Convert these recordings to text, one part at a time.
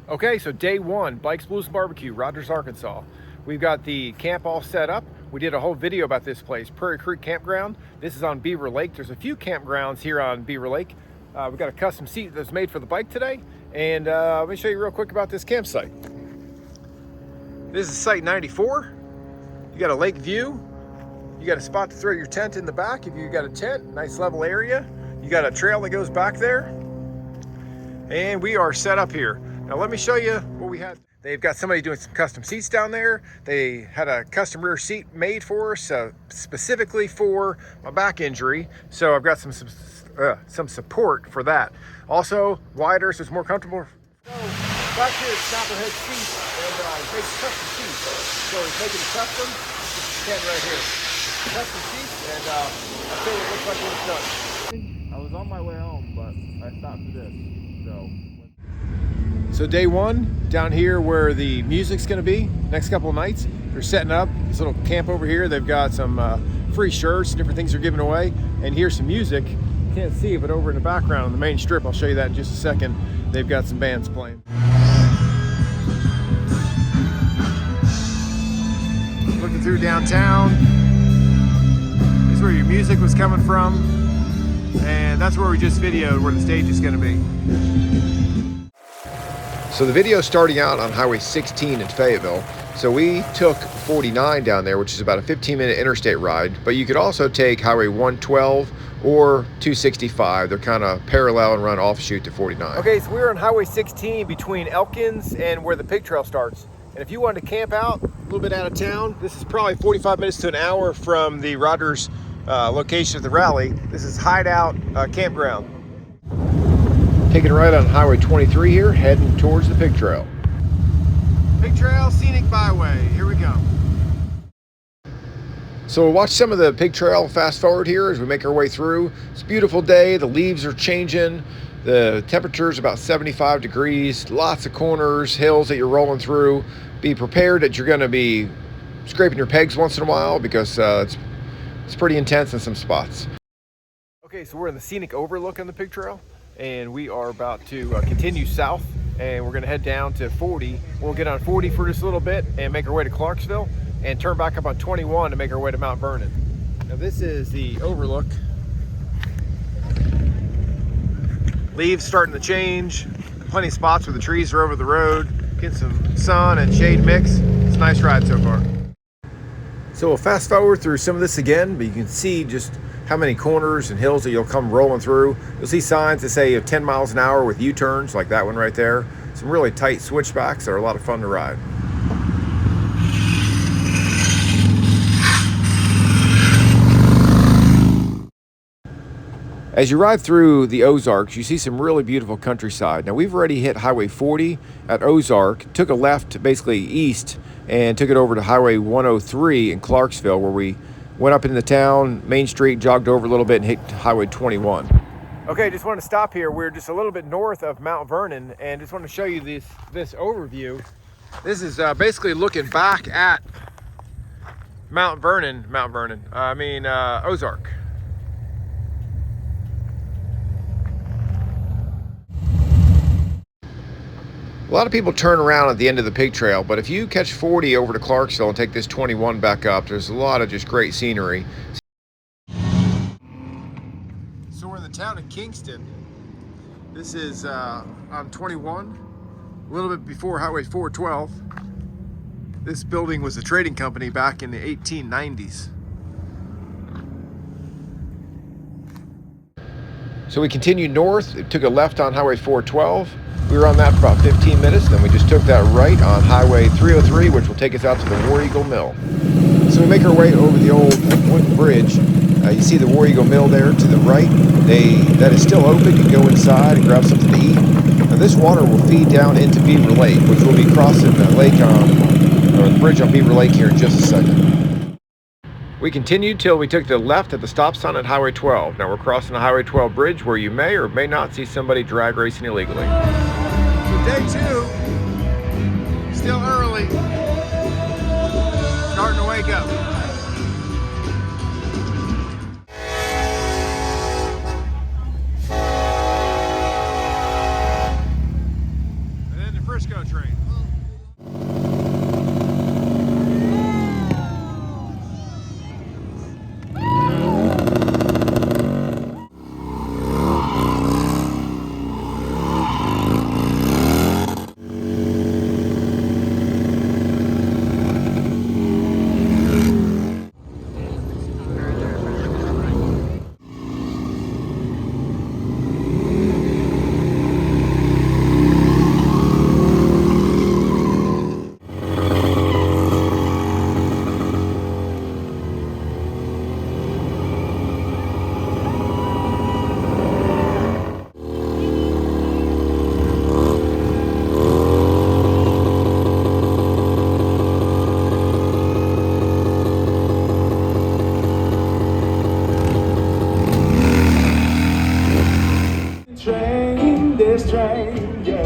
Okay, so day one, Bikes, Blues, and Barbecue, Rogers, Arkansas. We've got the camp all set up. We did a whole video about this place, Prairie Creek Campground. This is on Beaver Lake. There's a few campgrounds here on Beaver Lake. We've got a custom seat that's made for the bike today. And let me show you real quick about this campsite. This is site 94. You got a lake view. You got a spot to throw your tent in the back if you got a tent, nice level area. You got a trail that goes back there. And we are set up here. Now let me show you what we had. They've got somebody doing some custom seats down there. They had a custom rear seat made for us specifically for my back injury. So I've got some support for that. Also wider, so it's more comfortable. So back here at Copperhead Seat, and he makes custom seats. So he's making a custom. This is tent right here. Custom seats, and I'll show you what it looks like when it's done. I was on my way home, but I stopped for this. So day one, down here where the music's gonna be, next couple of nights, they're setting up this little camp over here. They've got some free shirts and different things they're giving away. And here's some music. You can't see it, but over in the background on the main strip, I'll show you that in just a second. They've got some bands playing. Looking through downtown. This is where your music was coming from. And that's where we just videoed where the stage is gonna be. So the video is starting out on Highway 16 in Fayetteville. So we took 49 down there, which is about a 15-minute interstate ride, but you could also take Highway 112 or 265. They're kind of parallel and run offshoot to 49. Okay, so we're on Highway 16 between Elkins and where the pig trail starts. And if you wanted to camp out a little bit out of town, this is probably 45 minutes to an hour from the Rogers location of the rally. This is Hideout Campground. Taking a right on Highway 23 here, heading towards the pig trail. Pig trail, scenic byway, here we go. So we'll watch some of the pig trail fast forward here as we make our way through. It's a beautiful day, the leaves are changing, the temperature is about 75 degrees, lots of corners, hills that you're rolling through. Be prepared that you're gonna be scraping your pegs once in a while because it's pretty intense in some spots. Okay, so we're in the scenic overlook on the pig trail, and we are about to continue south, and we're going to head down to 40. We'll get on 40 for just a little bit and make our way to Clarksville and turn back up on 21 to make our way to Mount Vernon. Now this is the overlook. Leaves starting to change. Plenty of spots where the trees are over the road. Get some sun and shade mix. It's a nice ride so far. So we'll fast forward through some of this again, but you can see just how many corners and hills that you'll come rolling through. You'll see signs that say 10 miles an hour with U-turns, like that one right there. Some really tight switchbacks that are a lot of fun to ride. As you ride through the Ozarks, you see some really beautiful countryside. Now we've already hit Highway 40 at Ozark, took a left basically east, and took it over to Highway 103 in Clarksville, where we went up into the town, Main Street, jogged over a little bit, and hit Highway 21. Okay, just want to stop here. We're just a little bit north of Mount Vernon, and just want to show you this overview. This is basically looking back at Ozark. A lot of people turn around at the end of the pig trail, but if you catch 40 over to Clarksville and take this 21 back up, there's a lot of just great scenery. So we're in the town of Kingston. This is on 21, a little bit before Highway 412. This building was a trading company back in the 1890s. So we continued north, it took a left on Highway 412. We were on that for about 15 minutes, then we just took that right on Highway 303, which will take us out to the War Eagle Mill. So we make our way over the old wooden bridge. You see the War Eagle Mill there to the right. That is still open. You can go inside and grab something to eat. Now this water will feed down into Beaver Lake, which we'll be crossing the bridge on Beaver Lake here in just a second. We continued till we took the left at the stop sign at Highway 12. Now we're crossing the Highway 12 bridge where you may or may not see somebody drag racing illegally. So day two, still early, starting to wake up. And then the Frisco train. This train, yeah.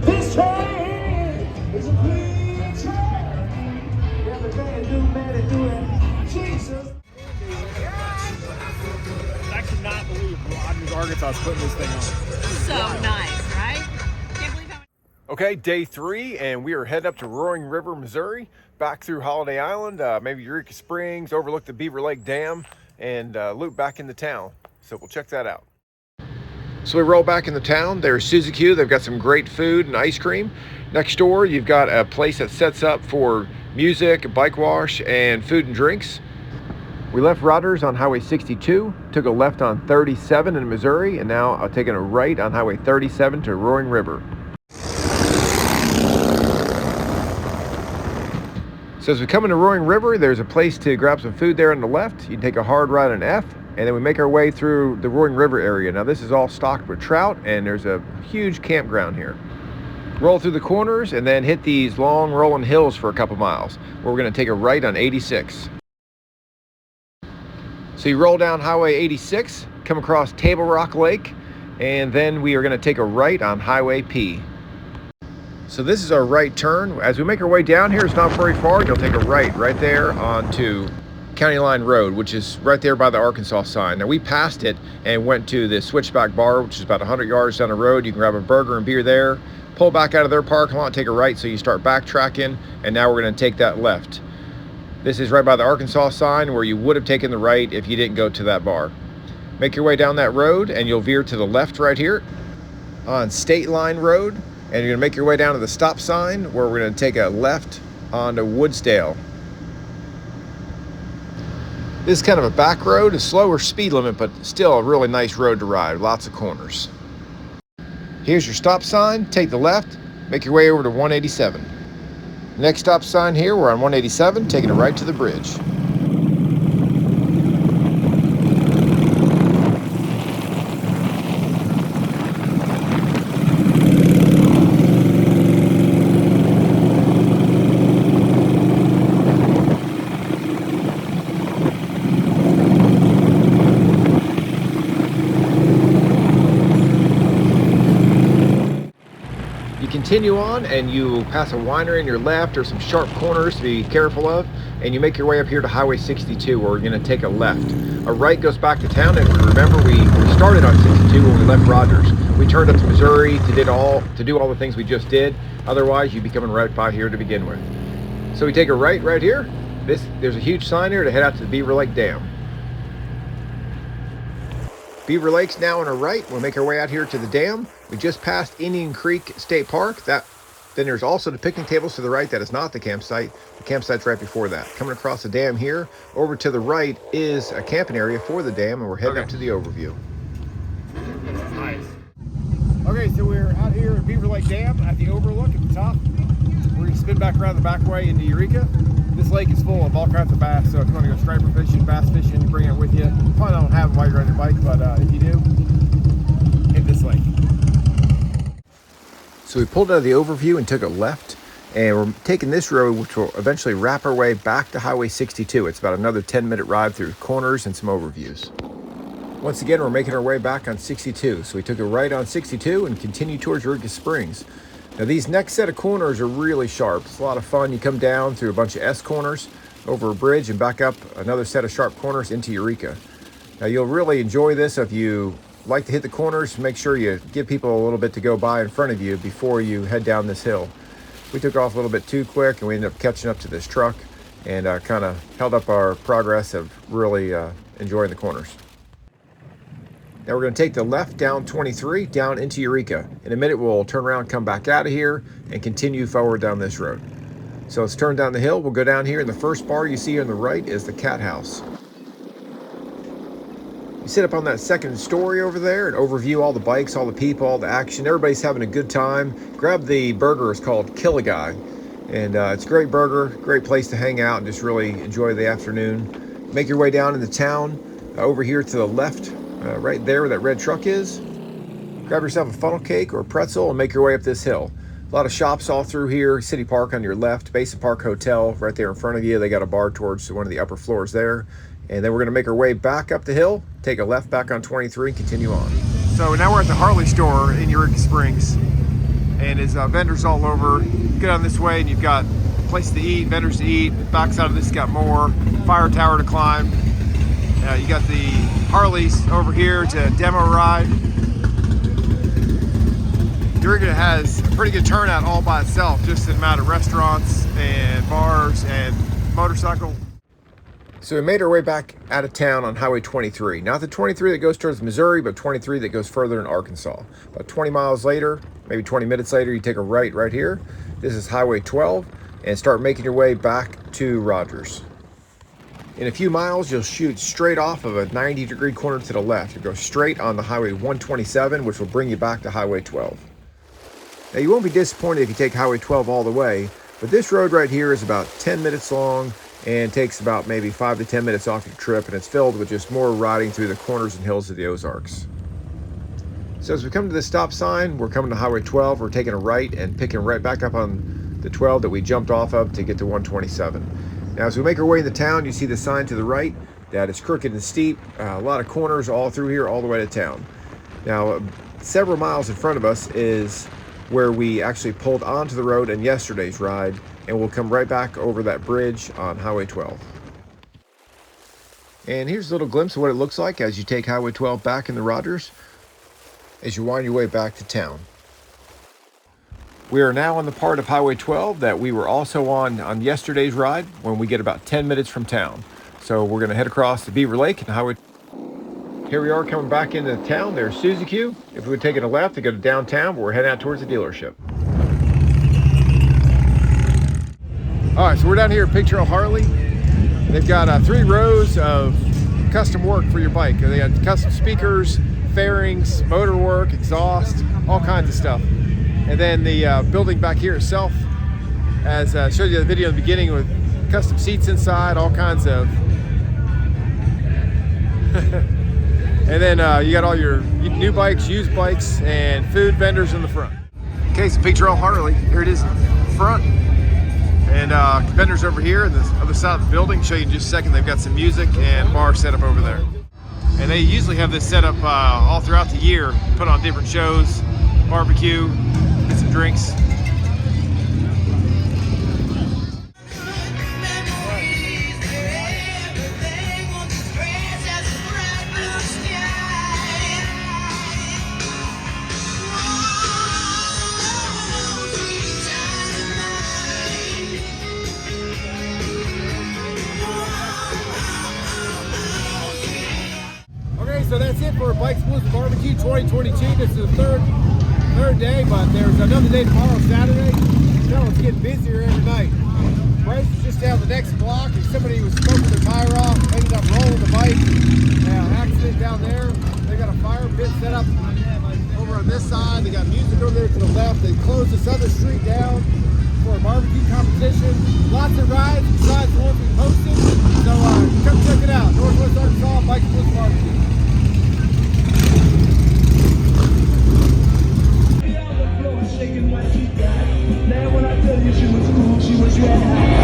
This train is a clean train. Every man do, man, and do it. Jesus. I cannot believe Rogers, Arkansas is putting this thing on. So nice, right? Can't believe how much. Okay, day 3, and we are heading up to Roaring River, Missouri, back through Holiday Island, maybe Eureka Springs, overlook the Beaver Lake Dam, and loop back into town. So we'll check that out. So we roll back in the town. There's Suzy-Q. They've got some great food and ice cream. Next door, you've got a place that sets up for music, bike wash, and food and drinks. We left Rogers on Highway 62, took a left on 37 in Missouri, and now I'm taking a right on Highway 37 to Roaring River. So as we come into Roaring River, there's a place to grab some food there on the left. You can take a hard right on F, and then we make our way through the Roaring River area. Now this is all stocked with trout, and there's a huge campground here. Roll through the corners and then hit these long rolling hills for a couple miles, where we're gonna take a right on 86. So you roll down Highway 86, come across Table Rock Lake, and then we are gonna take a right on Highway P. So this is our right turn. As we make our way down here, it's not very far. You'll take a right there onto County Line Road, which is right there by the Arkansas sign. Now we passed it and went to the Switchback Bar, which is about 100 yards down the road. You can grab a burger and beer there, pull back out of their parking lot, take a right, so you start backtracking, and now we're gonna take that left. This is right by the Arkansas sign where you would have taken the right if you didn't go to that bar. Make your way down that road and you'll veer to the left right here on State Line Road, and you're gonna make your way down to the stop sign where we're gonna take a left onto Woodsdale. This is kind of a back road, a slower speed limit, but still a really nice road to ride, lots of corners. Here's your stop sign, take the left, make your way over to 187. Next stop sign here, we're on 187, taking a right to the bridge. Continue on and you pass a winery in your left or some sharp corners to be careful of, and you make your way up here to Highway 62 where we're going to take a left. A right goes back to town, and remember we started on 62 when we left Rogers. We turned up to Missouri to do all the things we just did. Otherwise you'd be coming right by here to begin with. So we take a right here. There's a huge sign here to head out to the Beaver Lake Dam. Beaver Lake's now on our right. We'll make our way out here to the dam. We just passed Indian Creek State Park. Then there's also the picnic tables to the right. That is not the campsite. The campsite's right before that. Coming across the dam here, over to the right is a camping area for the dam, and we're heading up to the overview. Nice. Okay, so we're out here at Beaver Lake Dam at the overlook at the top. We're gonna spin back around the back way into Eureka. This lake is full of all kinds of bass, so if you want to go striper fishing, bass fishing, you bring it with you. You probably don't have them while you're on your bike, but if you do, hit this lake. So we pulled out of the overview and took a left, and we're taking this road, which will eventually wrap our way back to Highway 62. It's about another 10-minute ride through corners and some overviews. Once again, we're making our way back on 62. So we took a right on 62 and continued towards Eureka Springs. Now these next set of corners are really sharp. It's a lot of fun. You come down through a bunch of S corners, over a bridge, and back up another set of sharp corners into Eureka. Now you'll really enjoy this if you like to hit the corners, make sure you give people a little bit to go by in front of you before you head down this hill. We took off a little bit too quick and we ended up catching up to this truck and kind of held up our progress of really enjoying the corners. Now we're going to take the left down 23 down into Eureka. In a minute we'll turn around, come back out of here, and continue forward down this road. So let's turn down the hill. We'll go down here, and the first bar you see on the right is the Cat House. You sit up on that second story over there and overview all the bikes, all the people, all the action. Everybody's having a good time. Grab the burger. It's called Kill a Guy. And it's a great burger, great place to hang out and just really enjoy the afternoon. Make your way down into town, over here to the left, right there where that red truck is. Grab yourself a funnel cake or a pretzel and make your way up this hill. A lot of shops all through here. City Park on your left, Basin Park Hotel right there in front of you. They got a bar towards one of the upper floors there. And then we're going to make our way back up the hill, take a left back on 23 and continue on. So now we're at the Harley store in Eureka Springs. And there's vendors all over. Get down this way and you've got places to eat, vendors to eat. Backside of this got more. Fire tower to climb. You got the Harleys over here to demo ride. Eureka has a pretty good turnout all by itself, just in the amount of restaurants and bars and motorcycle. So we made our way back out of town on Highway 23. Not the 23 that goes towards Missouri, but 23 that goes further in Arkansas. About 20 miles later, maybe 20 minutes later, you take a right here. This is Highway 12 and start making your way back to Rogers. In a few miles, you'll shoot straight off of a 90-degree corner to the left. You go straight on the Highway 127, which will bring you back to Highway 12. Now, you won't be disappointed if you take Highway 12 all the way, but this road right here is about 10 minutes long and takes about maybe 5 to 10 minutes off your trip, and it's filled with just more riding through the corners and hills of the Ozarks. So as we come to this stop sign, we're coming to Highway 12. We're taking a right and picking right back up on the 12 that we jumped off of to get to 127. Now, as we make our way into town, you see the sign to the right that is crooked and steep. A lot of corners all through here, all the way to town. Now, several miles in front of us is where we actually pulled onto the road in yesterday's ride, and we'll come right back over that bridge on Highway 12. And here's a little glimpse of what it looks like as you take Highway 12 back in the Rogers as you wind your way back to town. We are now on the part of Highway 12 that we were also on yesterday's ride when we get about 10 minutes from town. So we're going to head across to Beaver Lake and Highway. Here we are coming back into town. There's Suzy Q. If we would take a left to go to downtown, but we're heading out towards the dealership. All right, so we're down here at Pig Trail Harley. They've got 3 rows of custom work for your bike. They got custom speakers, fairings, motor work, exhaust, all kinds of stuff. And then the building back here itself, as I showed you the video in the beginning, with custom seats inside, all kinds of. And then you got all your new bikes, used bikes, and food vendors in the front. Okay, so Pig Trail Harley, here it is in front. And vendors over here on the other side of the building. Show you in just a second. They've got some music and bar set up over there. And they usually have this set up all throughout the year, put on different shows, barbecue, get some drinks. So that's it for Bikes, Blues, and Barbecue 2022. This is the third day, but there's another day tomorrow, Saturday. No, it's getting busier every night. Bryce is just down the next block, and somebody was smoking their tire off, ended up rolling the bike. Accident down there. They got a fire pit set up over on this side. They got music over there to the left. They closed this other street down for a barbecue competition. Lots of rides besides the ones we posted. So come check it out. Northwest Arkansas Bikes, Blues, and Barbecue. Shaking my feet back. Man, when I tell you she was cool, she was red hot.